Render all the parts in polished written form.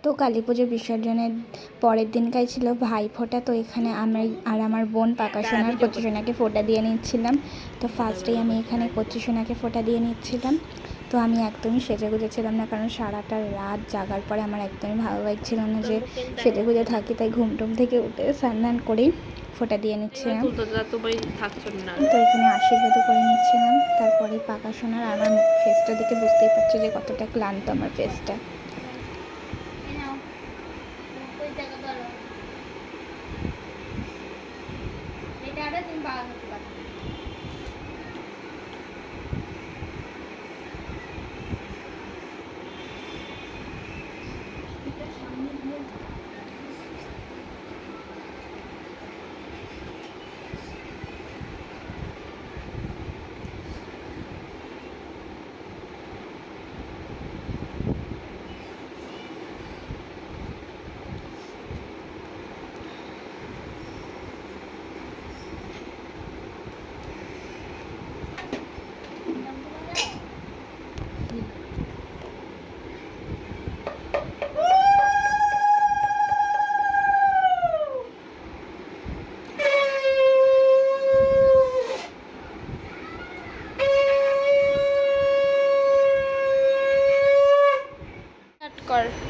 তো কালী পুজো বিসর্জনের পরের দিনকাই ছিল ভাইফোঁটা। তো এখানে আমি আর আমার বোন পাকা সোনার কচি সোনাকে ফোঁটা দিয়ে নিচ্ছিলাম। তো ফার্স্টেই আমি এখানে কচি সোনাকে ফোঁটা দিয়ে নিচ্ছিলাম। তো আমি একদমই সেজে গুজেছিলাম না, কারণ সারাটা রাত জাগার পরে আমার একদমই ভালো লাগছিল না যে সেজে গুজে থাকি। তাই ঘুমটুম থেকে উঠে স্নান করেই ফোঁটা দিয়ে নিচ্ছিলাম। তো এখানে আশীর্বাদও করে নিচ্ছিলাম। তারপরে পাকা সোনার আমার ফেসটা দেখে বুঝতেই পারছি যে কতটা ক্লান্ত আমার ফেসটা।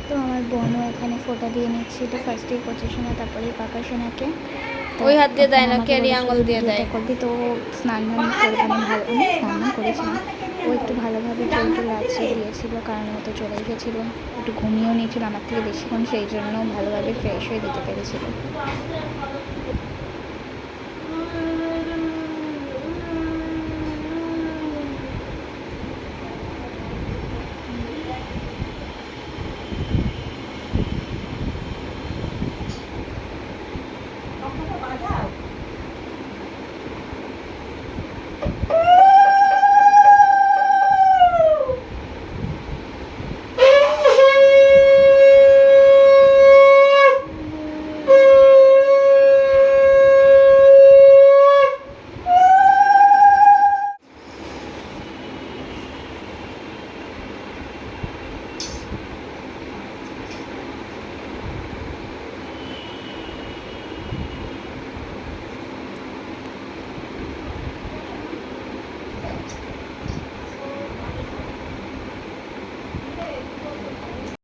তো আমার বোনও এখানে ফোঁটা দিয়ে নিচ্ছিল, ফার্স্টেই কচি সোনা তারপরেই পাকা সোনাকে। ওই হাত দিয়ে দেয় না, কেরি আঙুল দিয়ে দেয়। করবি তো স্নান করবে না, ভালো আমি স্নান করেছিলাম। ও একটু ভালোভাবে চুলটু লাচিয়ে দিয়েছিল, কারণ ও তো চলে গেছিলো, একটু ঘুমিয়েও নিয়েছিল আমার থেকে বেশিক্ষণ, সেই জন্য ভালোভাবে ফ্রেশ হয়ে দিতে পেরেছিল।